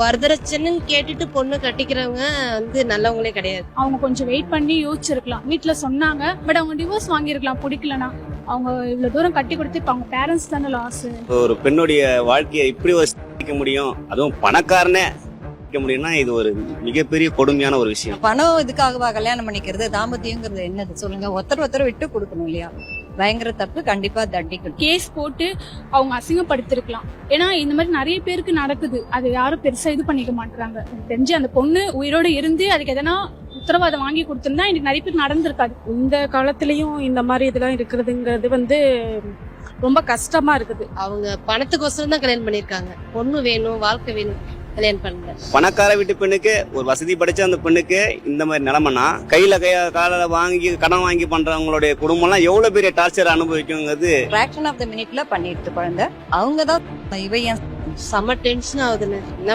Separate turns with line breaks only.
வரதட்சணைன்னு கேட்டுட்டு பொண்ணு கட்டிக்கிறவங்க நல்லவங்களே கிடையாது.
அவங்க கொஞ்சம் வெயிட் பண்ணி யோசிச்சிருக்கலாம். வீட்டுல சொன்னாங்க, பட் அவங்க டிவோர்ஸ் வாங்கியிருக்கலாம் பிடிக்கலனா. அவங்க இவ்வளவு தூரம் கட்டி கொடுத்து இப்ப அவங்க பேரண்ட்ஸ் தானே லாஸ்.
ஒரு பெண்ணுடைய வாழ்க்கையை இப்படி வசிக்க முடியும், அதுவும் பணக்காரனே முடியும்னா இது ஒரு மிகப்பெரிய கொடுமையான ஒரு விஷயம்.
பணம் இதுக்காகவா கல்யாணம் பண்ணிக்கிறது? தாம்பத்தியங்கிறது என்னது சொல்லுங்க? ஒருத்தர் விட்டு கொடுக்கணும் இல்லையா? பயங்கர தப்பு, கண்டிப்பா தண்டிக்கணும்.
கேஸ் போட்டு அவங்க அசிங்கப்படுத்திருக்கலாம். ஏன்னா இந்த மாதிரி நிறைய பேருக்கு நடக்குது, அது யாரும் பெருசா இது பண்ணிக்க மாட்டாங்க. தெரிஞ்சு அந்த பொண்ணு உயிரோடு இருந்து அதுக்கு எதனா உத்தரவாதம் வாங்கி கொடுத்திருந்தா இன்னைக்கு நிறைய பேர் நடந்திருக்காது.
இந்த காலத்திலயும் இந்த மாதிரி இதெல்லாம் இருக்கிறதுங்கிறது ரொம்ப கஷ்டமா இருக்குது.
அவங்க பணத்துக்கோசரம் தான் கல்யாணம் பண்ணிருக்காங்க. பொண்ணு வேணும், வாழ்க்கை வேணும், கல்யாணம் பண்ணல.
பணக்கார வீட்டு பெண்ணுக்கு, ஒரு வசதி படைச்ச அந்த பெண்ணுக்கு இந்த மாதிரி நிலைமைனா கையில கால வாங்கி கடன் வாங்கி பண்றவங்களுடைய குடும்பம் எல்லாம் எவ்வளவு பெரிய டார்ச்சர் அனுபவிக்குங்கிறது
ஃபிராக்ஷன் ஆஃப் த மினிட்ல பண்ணிடுது குழந்தை. அவங்கதான் இவன்
செம்ம டென்ஷன் ஆகுதுன்னு என்ன